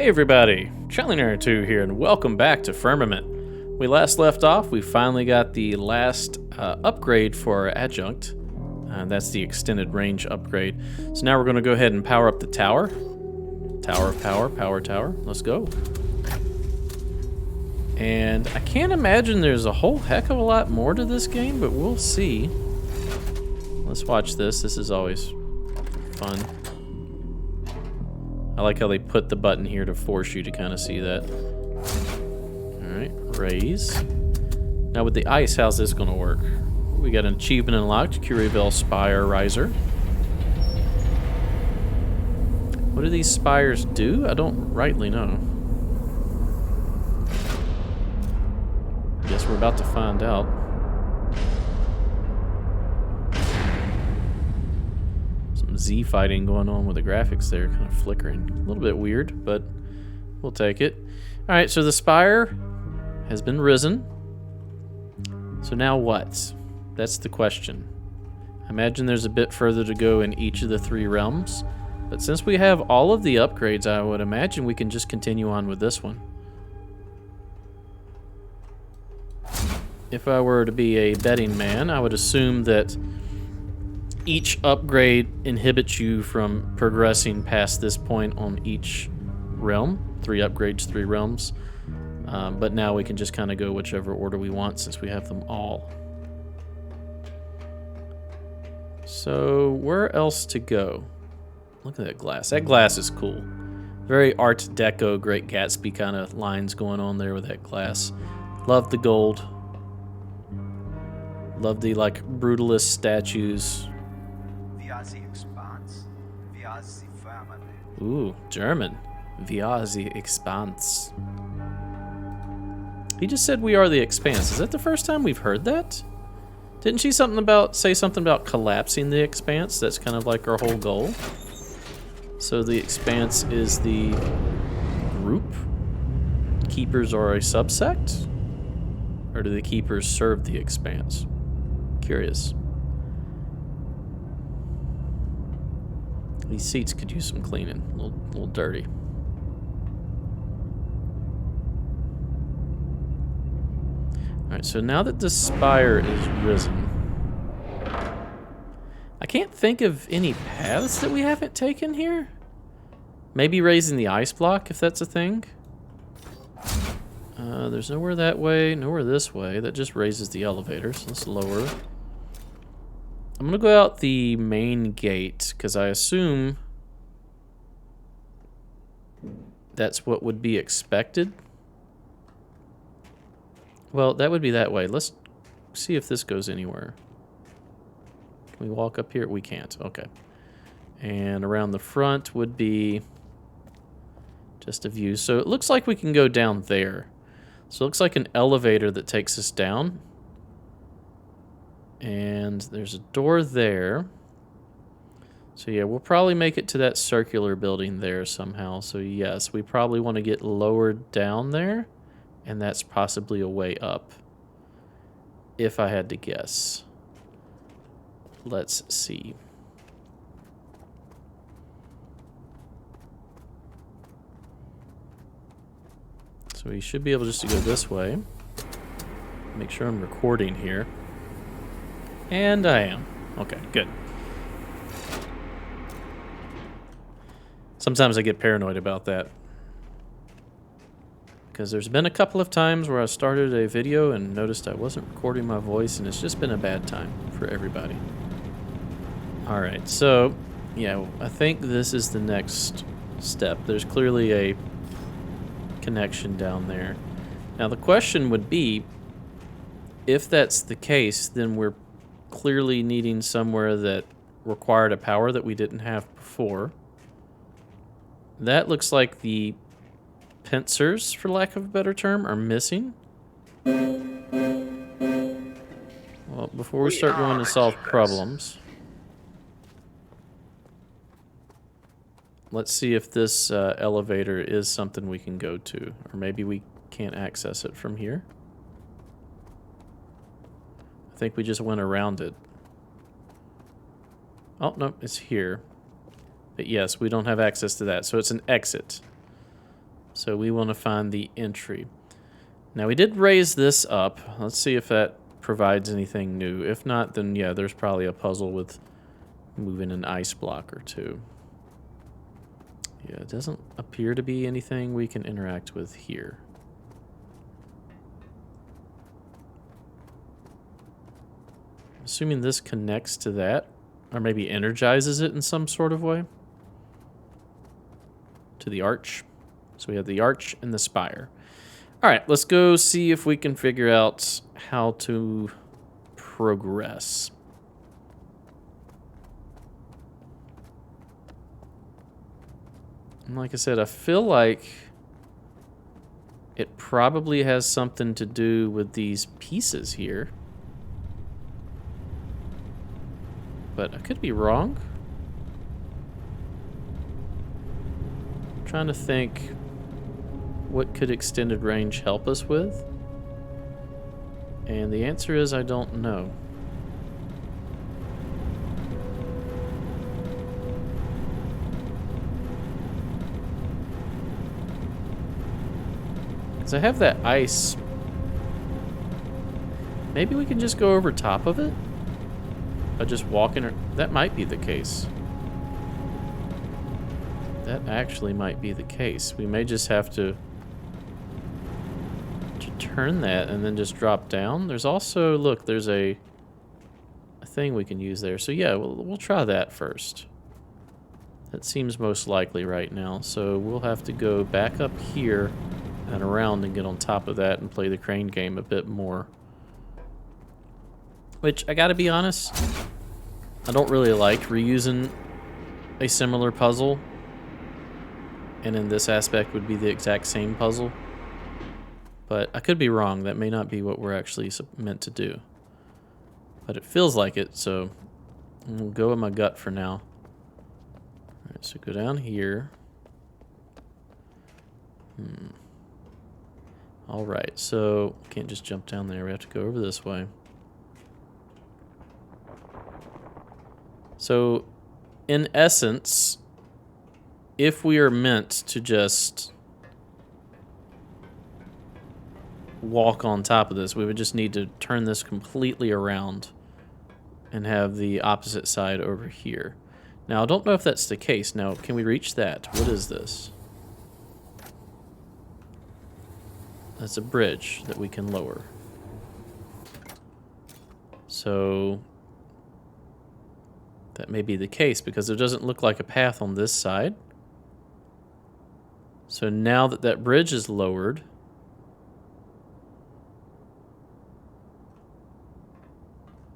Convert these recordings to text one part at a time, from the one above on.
Hey everybody, Trillionaire2 here, and welcome back to Firmament. We last left off, we finally got the last upgrade for our adjunct. That's the extended range upgrade. So now we're going to go ahead and power up the tower. Tower of power, power tower. Let's go. And I can't imagine there's a whole heck of a lot more to this game, but we'll see. Let's watch this. This is always fun. I like how they put the button here to force you to kind of see that. Alright, raise. Now with the ice, how's this going to work? We got an achievement unlocked, Curievel Spire Riser. What do these spires do? I don't rightly know. Guess we're about to find out. Z fighting going on with the graphics there, kind of flickering. A little bit weird, but we'll take it. Alright, so the spire has been risen. So now what? That's the question. I imagine there's a bit further to go in each of the three realms, but since we have all of the upgrades, I would imagine we can just continue on with this one. If I were to be a betting man, I would assume that each upgrade inhibits you from progressing past this point on each realm. 3 upgrades, 3 realms. But now we can just kind of go whichever order we want since we have them all. So where else to go? Look at that glass. That glass is cool. Very Art Deco, Great Gatsby kind of lines going on there with that glass. Love the gold. Love the like brutalist statues. Ooh, German. Wir die Expanse. He just said we are the expanse. Is that the first time we've heard that? Didn't she say something about collapsing the expanse? That's kind of like our whole goal. So the expanse is the group? Keepers are a subsect? Or do the keepers serve the expanse? Curious. These seats could use some cleaning. A little dirty. Alright, so now that the spire is risen, I can't think of any paths that we haven't taken here. Maybe raising the ice block, if that's a thing. There's nowhere that way, nowhere this way. That just raises the elevator, so let's lower. I'm going to go out the main gate, because I assume that's what would be expected. Well, that would be that way. Let's see if this goes anywhere. Can we walk up here? We can't. Okay. And around the front would be just a view. So it looks like we can go down there. So it looks like an elevator that takes us down. And there's a door there. So yeah, we'll probably make it to that circular building there somehow. So yes, we probably want to get lowered down there. And that's possibly a way up. If I had to guess. Let's see. So we should be able just to go this way. Make sure I'm recording here. And I am. Okay, good. Sometimes I get paranoid about that. Because there's been a couple of times where I started a video and noticed I wasn't recording my voice, and it's just been a bad time for everybody. Alright, so, yeah, I think this is the next step. There's clearly a connection down there. Now the question would be, if that's the case, then we're clearly needing somewhere that required a power that we didn't have before. That looks like the pincers, for lack of a better term, are missing. Well, before we start going to solve problems, let's see if this elevator is something we can go to. Or maybe we can't access it from here. I think we just went around it. Oh, no, it's here. But yes, we don't have access to that, so it's an exit. So we want to find the entry. Now we did raise this up. Let's see if that provides anything new. If not, then yeah, there's probably a puzzle with moving an ice block or two. Yeah, it doesn't appear to be anything we can interact with here. Assuming this connects to that, or maybe energizes it in some sort of way. To the arch. So we have the arch and the spire. Alright, let's go see if we can figure out how to progress. And like I said, I feel like it probably has something to do with these pieces here. But I could be wrong. I'm trying to think what could extended range help us with? And the answer is I don't know. Because I have that ice. Maybe we can just go over top of it? By just walking, that might be the case. That actually might be the case. We may just have to turn that and then just drop down. There's also, look, there's a thing we can use there. So yeah, we'll try that first. That seems most likely right now. So we'll have to go back up here and around and get on top of that and play the crane game a bit more. Which, I gotta be honest, I don't really like reusing a similar puzzle. And in this aspect would be the exact same puzzle. But I could be wrong. That may not be what we're actually meant to do. But it feels like it, so we'll go with my gut for now. Alright, so go down here. Alright, so can't just jump down there. We have to go over this way. So, in essence, if we are meant to just walk on top of this, we would just need to turn this completely around and have the opposite side over here. Now, I don't know if that's the case. Now, can we reach that? What is this? That's a bridge that we can lower. So that may be the case because it doesn't look like a path on this side. So now that that bridge is lowered,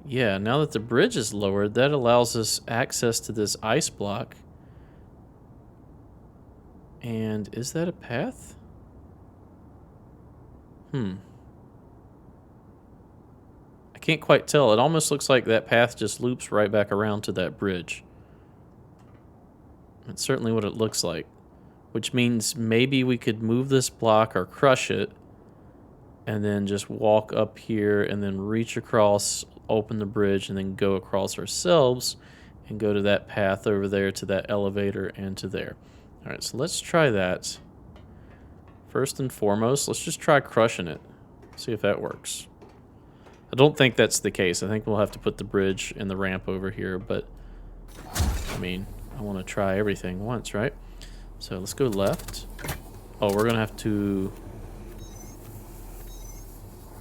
yeah, now that the bridge is lowered, that allows us access to this ice block. And is that a path? I can't quite tell. It almost looks like that path just loops right back around to that bridge. That's certainly what it looks like. Which means maybe we could move this block or crush it and then just walk up here and then reach across, open the bridge, and then go across ourselves and go to that path over there to that elevator and to there. Alright, so let's try that. First and foremost, let's just try crushing it. See if that works. I don't think that's the case. I think we'll have to put the bridge and the ramp over here, but I mean, I want to try everything once, right? So let's go left. Oh, we're gonna have to...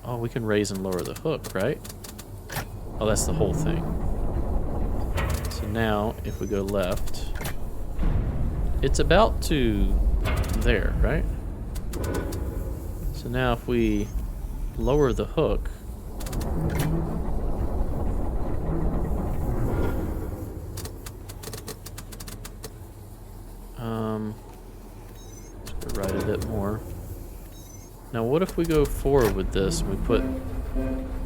Oh, we can raise and lower the hook, right? Oh, that's the whole thing. So now, if we go left, it's about to there, right? So now if we lower the hook, let's go right a bit more. Now what if we go forward with this and we put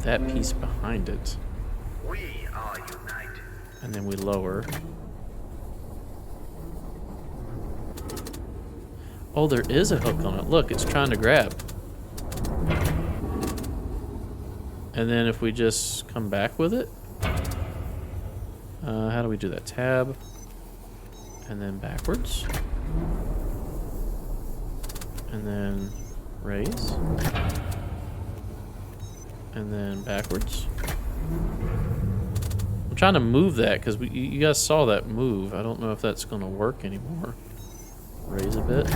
that piece behind it? We are united. And then we lower. Oh, there is a hook on it. Look, it's trying to grab. And then if we just come back with it. How do we do that? Tab. And then backwards. And then raise. And then backwards. I'm trying to move that because you guys saw that move. I don't know if that's going to work anymore. Raise a bit.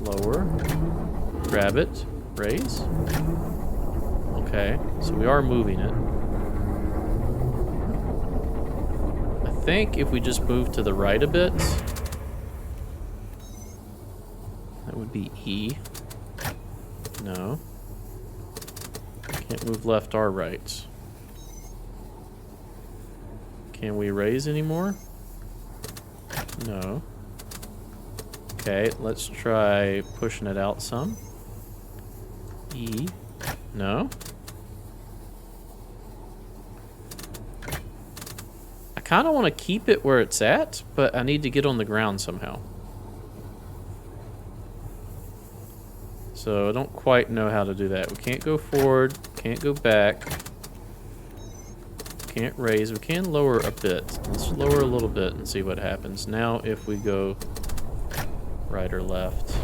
Lower. Grab it. Raise. Okay, so we are moving it. I think if we just move to the right a bit, that would be E. No. Can't move left or right. Can we raise anymore? No. Okay, let's try pushing it out some. E. No. I kind of want to keep it where it's at, but I need to get on the ground somehow. So I don't quite know how to do that. We can't go forward, can't go back, can't raise. We can lower a bit. Let's lower a little bit and see what happens. Now if we go right or left.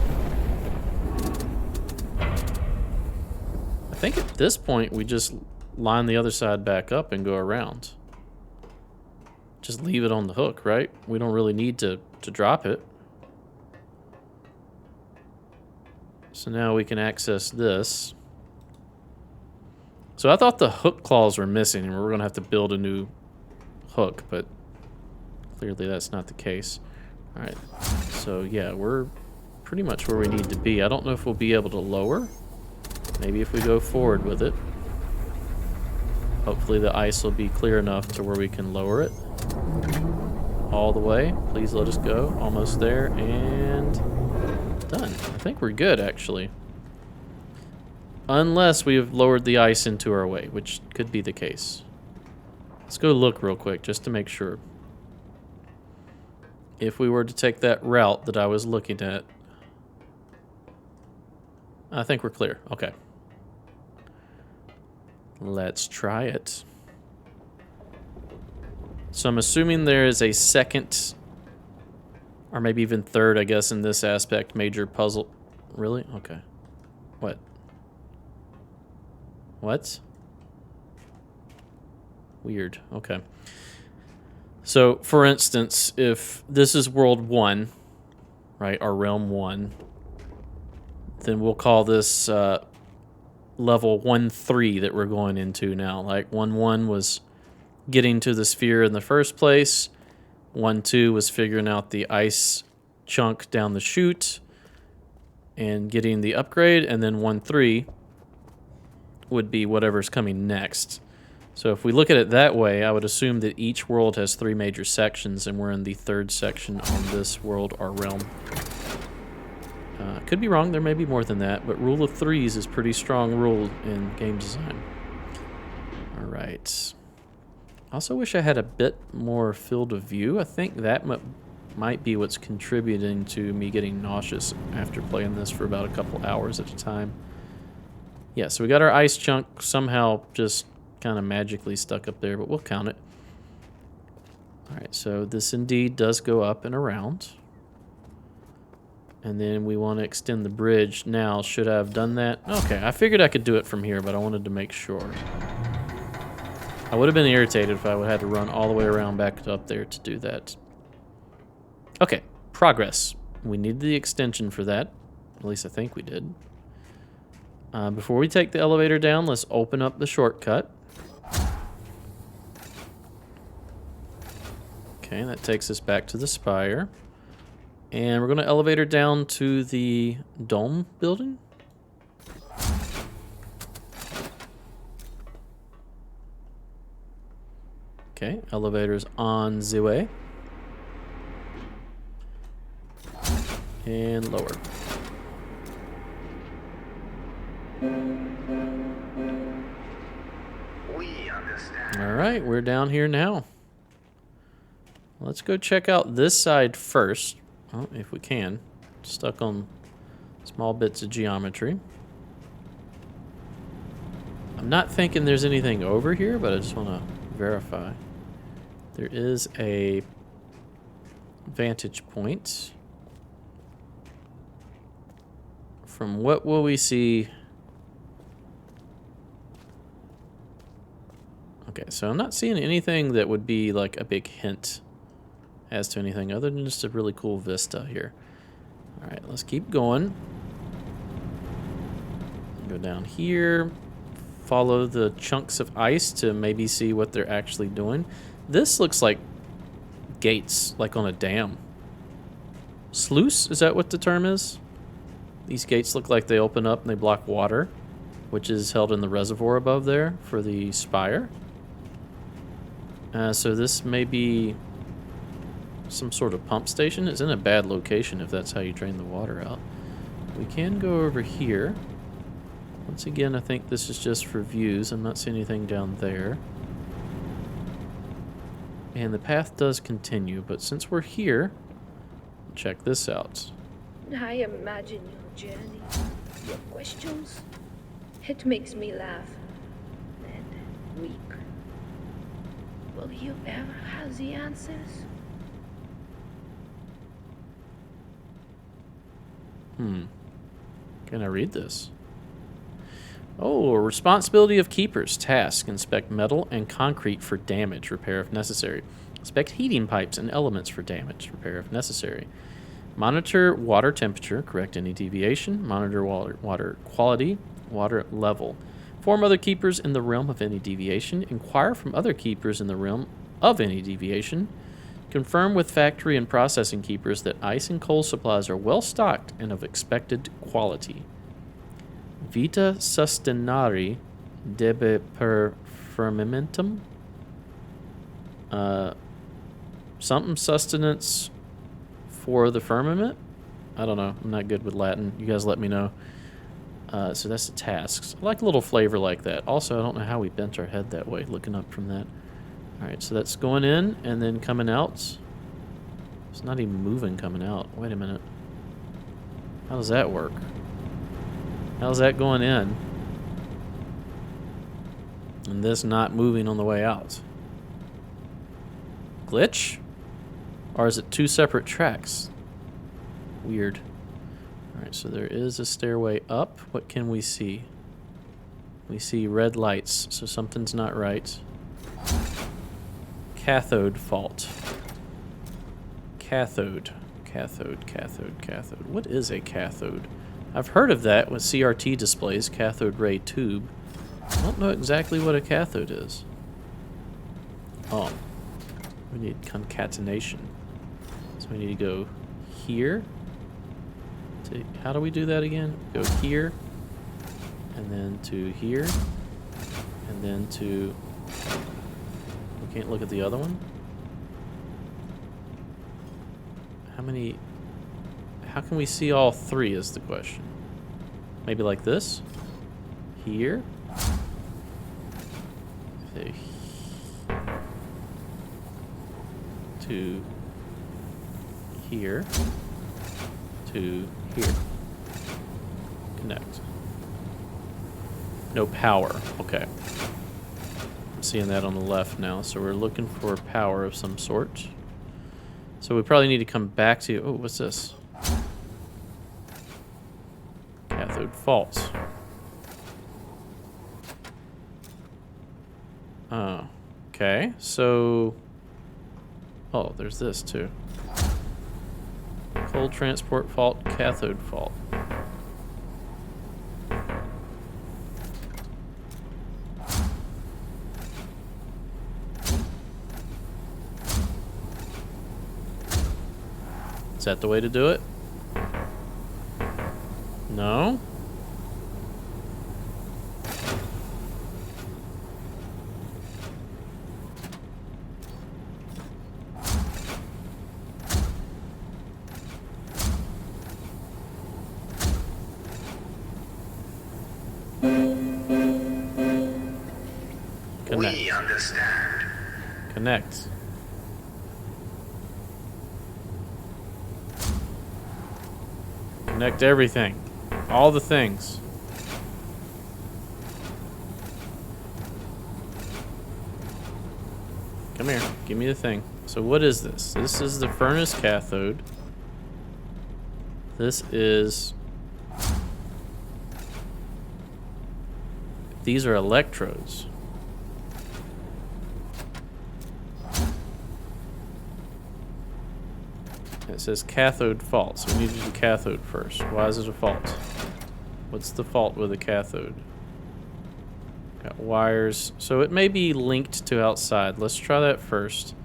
I think at this point we just line the other side back up and go around. Just leave it on the hook, right? We don't really need to drop it. So now we can access this. So I thought the hook claws were missing and we were going to have to build a new hook, but clearly that's not the case. All right, so yeah, we're pretty much where we need to be. I don't know if we'll be able to lower. Maybe if we go forward with it. Hopefully the ice will be clear enough to where we can lower it. All the way. Please let us go. Almost there, and done. I think we're good, actually. Unless we have lowered the ice into our way, which could be the case. Let's go look real quick, just to make sure. If we were to take that route that I was looking at, I think we're clear. Okay. Let's try it. So I'm assuming there is a second, or maybe even third, I guess, in this aspect, major puzzle. Really? Okay. What? What? Weird. Okay. So, for instance, if this is World 1, right, or Realm 1, then we'll call this level 1-3 that we're going into now. Like 1-1 was getting to the sphere in the first place. 1-2 was figuring out the ice chunk down the chute and getting the upgrade. And then 1-3 would be whatever's coming next. So if we look at it that way, I would assume that each world has 3 major sections, and we're in the 3rd section on this world or realm. Could be wrong, there may be more than that, but rule of threes is pretty strong rule in game design. Alright. I also wish I had a bit more field of view. I think that might be what's contributing to me getting nauseous after playing this for about a couple hours at a time. Yeah, so we got our ice chunk somehow just kind of magically stuck up there, but we'll count it. Alright, so this indeed does go up and around. And then we want to extend the bridge now. Should I have done that? Okay, I figured I could do it from here, but I wanted to make sure. I would have been irritated if I would have had to run all the way around back up there to do that. Okay, progress. We need the extension for that. At least I think we did. Before we take the elevator down, let's open up the shortcut. Okay, that takes us back to the spire. And we're going to elevator down to the dome building. Okay, elevator's on the way. And lower. We understand. All right, we're down here now. Let's go check out this side first. Oh, if we can. Stuck on small bits of geometry. I'm not thinking there's anything over here, but I just want to verify. There is a vantage point. from what will we see? Okay, so I'm not seeing anything that would be like a big hint as to anything other than just a really cool vista here. All right, let's keep going. Go down here, follow the chunks of ice to maybe see what they're actually doing. This looks like gates, like on a dam. Sluice, is that what the term is? These gates look like they open up and they block water, which is held in the reservoir above there for the spire. So this may be some sort of pump station. It's in a bad location if that's how you drain the water out. We can go over here. Once again, I think this is just for views. I'm not seeing anything down there. And the path does continue, but since we're here, check this out. I imagine your journey, your questions. It makes me laugh and weep. Will you ever have the answers? Can I read this? Oh, responsibility of keepers. Task: inspect metal and concrete for damage. Repair if necessary. Inspect heating pipes and elements for damage. Repair if necessary. Monitor water temperature. Correct any deviation. Monitor water quality. Water level. Inform other keepers in the realm of any deviation. Inquire from other keepers in the realm of any deviation. Confirm with factory and processing keepers that ice and coal supplies are well stocked and of expected quality. Vita sustenari debe per firmamentum. Something sustenance for the firmament? I don't know. I'm not good with Latin. You guys let me know. So that's the tasks. I like a little flavor like that. Also, I don't know how we bent our head that way, looking up from that. Alright, so that's going in and then coming out. It's not even moving coming out. Wait a minute. How does that work? How's that going in? And this not moving on the way out? Glitch? Or is it two separate tracks? Weird. Alright, so there is a stairway up. What can we see? We see red lights, so something's not right. Cathode fault. Cathode. Cathode. What is a cathode? I've heard of that with CRT displays, cathode ray tube. I don't know exactly what a cathode is. Oh. We need concatenation. So we need to go here. How do we do that again? Go here. And then to here. And then to... We can't look at the other one? How can we see all three is the question. Maybe like this? Here? To here. To here. Connect. No power. Okay. I'm seeing that on the left now, so we're looking for power of some sort. So we probably need to come back to... Oh, what's this? Cathode fault. Oh, okay. So... Oh, there's this too. Cold transport fault, cathode fault. Is that the way to do it? No? Connect. We understand. Connect. Connect everything. All the things. Come here. Give me the thing. So what is this? This is the furnace cathode. This is These are electrodes. It says cathode fault, so we need to do the cathode first. Why is it a fault? What's the fault with a cathode? Got wires. So it may be linked to outside. Let's try that first.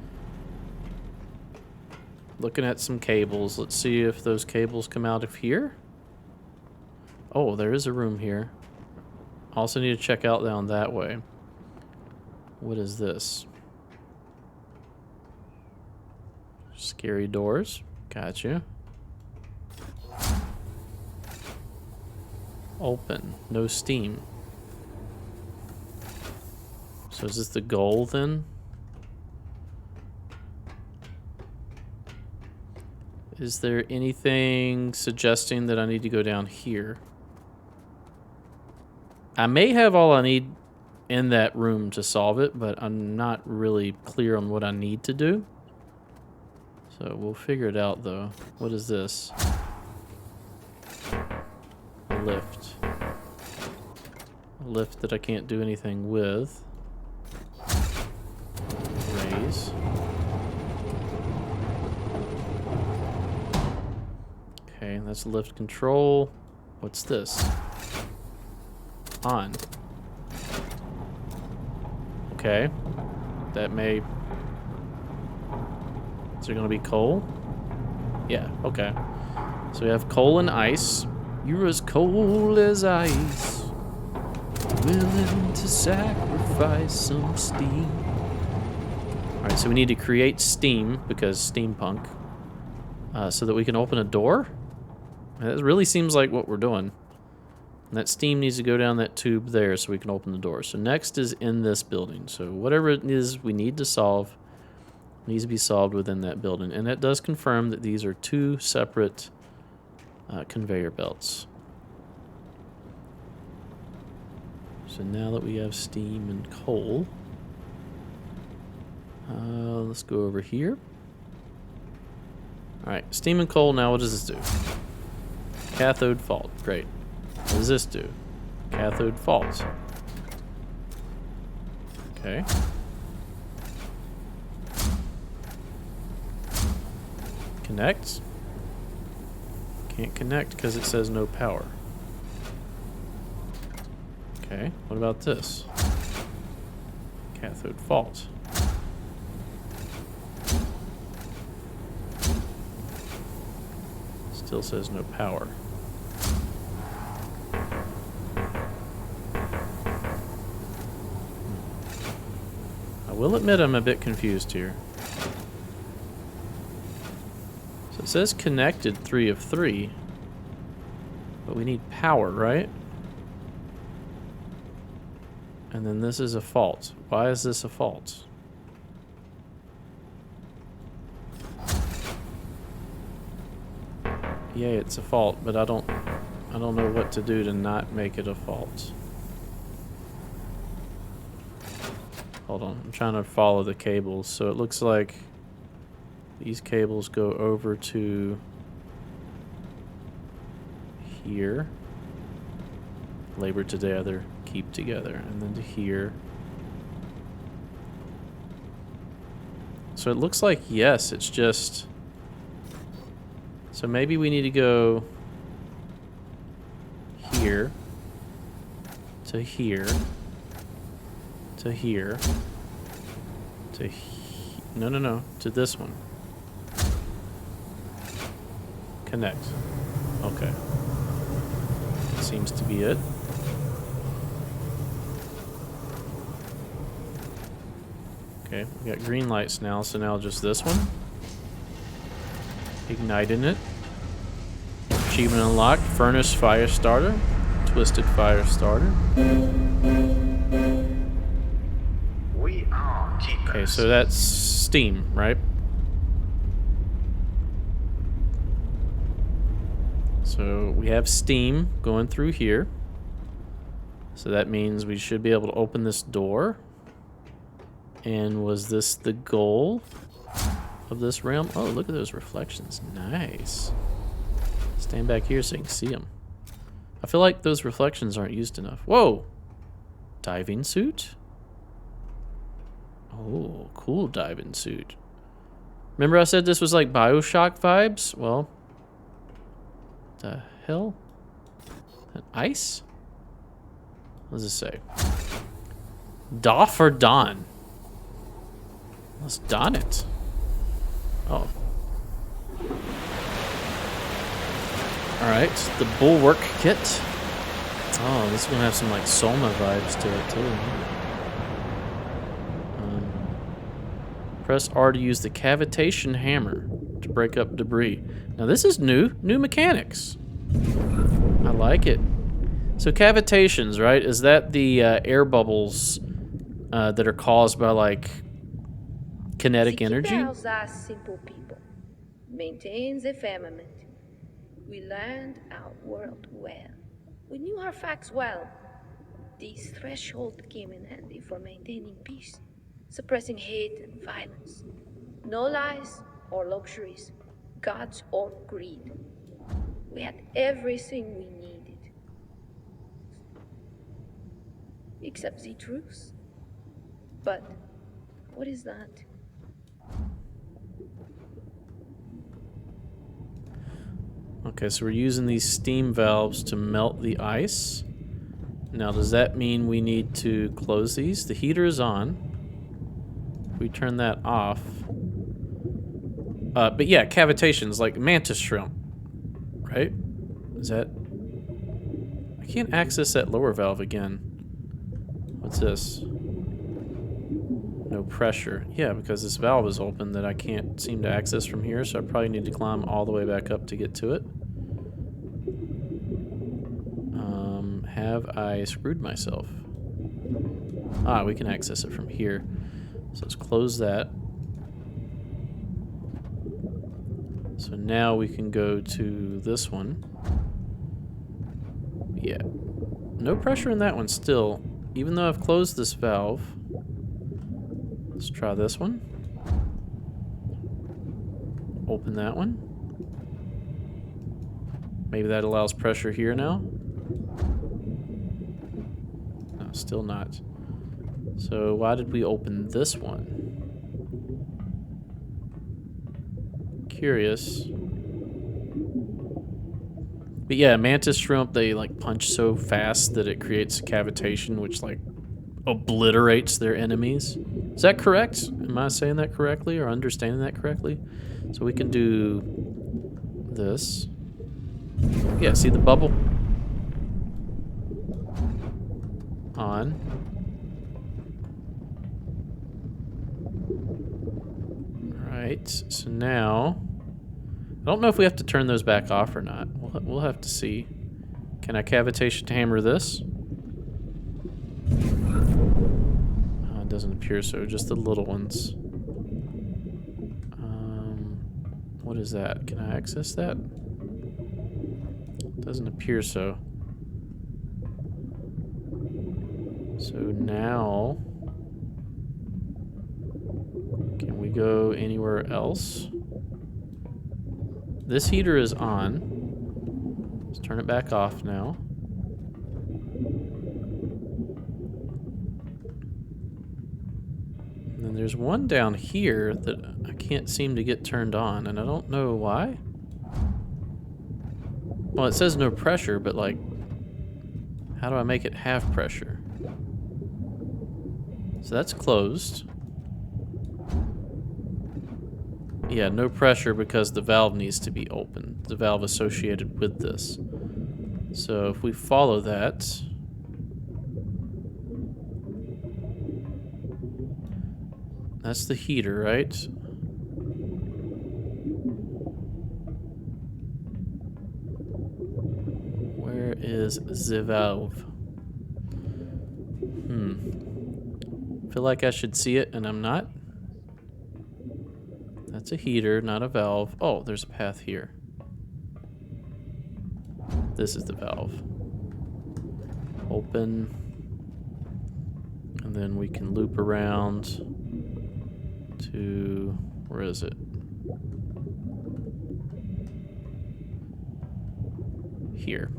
Looking at some cables. Let's see if those cables come out of here. Oh, there is a room here. Also need to check out down that way. What is this? Scary doors. Gotcha. Open. No steam. So is this the goal then? Is there anything suggesting that I need to go down here? I may have all I need in that room to solve it, but I'm not really clear on what I need to do. So we'll figure it out though. What is this? A lift. A lift that I can't do anything with. Raise. Okay, that's lift control. What's this? On. Okay. That may... Is there gonna be coal? Yeah, okay. So we have coal and ice. You're as cold as ice. Willing to sacrifice some steam. Alright, so we need to create steam, because steampunk. So that we can open a door? That really seems like what we're doing. And that steam needs to go down that tube there so we can open the door. So next is in this building. So whatever it is we need to solve needs to be solved within that building. And that does confirm that these are two separate conveyor belts. So now that we have steam and coal, let's go over here. Alright, steam and coal, now what does this do? Cathode fault, great. What does this do? Cathode fault. Okay. Connect. Can't connect because it says no power. Okay, what about this? Cathode fault. Still says no power. I will admit I'm a bit confused here. So it says connected 3 of 3, but we need power, right? And then this is a fault. Why is this a fault? Yeah, it's a fault, but I don't know what to do to not make it a fault. Hold on, I'm trying to follow the cables. So it looks like these cables go over to here. Labor together, keep together, and then to here. So it looks like, yes, it's just... So maybe we need to go here, to here, to here, to no, to this one. Connect. Okay. Seems to be it. Okay, we got green lights now, so now just this one. Igniting it. Achievement unlocked. Furnace fire starter. Twisted fire starter. We are keepers. Okay, so that's steam, right? So we have steam going through here. So that means we should be able to open this door. And was this the goal of this realm? Oh, look at those reflections. Nice. Stand back here so you can see them. I feel like those reflections aren't used enough. Whoa! Diving suit? Oh, cool diving suit. Remember I said this was like Bioshock vibes? Well, the hell? An ice? What does it say? Doff or don? Let's don it. Oh. Alright, the bulwark kit. Oh, this is gonna have some like Soma vibes to it too. Press R to use the cavitation hammer to break up debris. Now this is new mechanics. I like it. So cavitations, right? Is that the air bubbles that are caused by like kinetic energy? Bells are simple people. Maintains a firmament. We learned our world well. We knew our facts well. These thresholds came in handy for maintaining peace, suppressing hate and violence. No lies or luxuries, gods or greed. We had everything we needed. Except the truth. But what is that? Okay, so we're using these steam valves to melt the ice. Now, does that mean we need to close these? The heater is on. If we turn that off. But yeah, cavitations, like mantis shrimp. Right? Is that... I can't access that lower valve again. What's this? No pressure. Yeah, because this valve is open that I can't seem to access from here, so I probably need to climb all the way back up to get to it. Have I screwed myself? Ah, we can access it from here. So let's close that. So now we can go to this one. Yeah. No pressure in that one still, even though I've closed this valve. Let's try this one. Open that one. Maybe that allows pressure here now. No, still not. So why did we open this one? Curious. But yeah, mantis shrimp, they like punch so fast that it creates cavitation, which like obliterates their enemies. Is that correct? Am I saying that correctly or understanding that correctly? So we can do this. Yeah, see the bubble? On. Alright, so now... I don't know if we have to turn those back off or not. We'll have to see. Can I cavitation hammer this? It doesn't appear so, just the little ones. What is that? Can I access that? Doesn't appear so. So now... Can we go anywhere else? This heater is on. Let's turn it back off now. And then there's one down here that I can't seem to get turned on, and I don't know why. Well, it says no pressure, but like, how do I make it have pressure? So that's closed. Yeah, no pressure because the valve needs to be open. The valve associated with this. So if we follow that... That's the heater, right? Where is the valve? Feel like I should see it and I'm not. That's a heater, not a valve. Oh, there's a path here. This is the valve. Open. And then we can loop around to... Where is it? Here.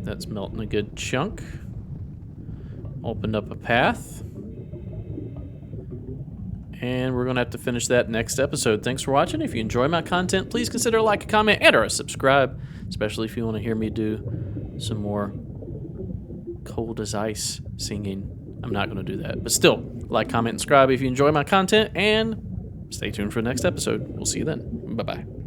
That's melting a good chunk. Opened up a path. And we're going to have to finish that next episode. Thanks for watching. If you enjoy my content, please consider a like, a comment, and or a subscribe. Especially if you want to hear me do some more cold as ice singing. I'm not going to do that. But still, like, comment, and subscribe if you enjoy my content. And stay tuned for the next episode. We'll see you then. Bye-bye.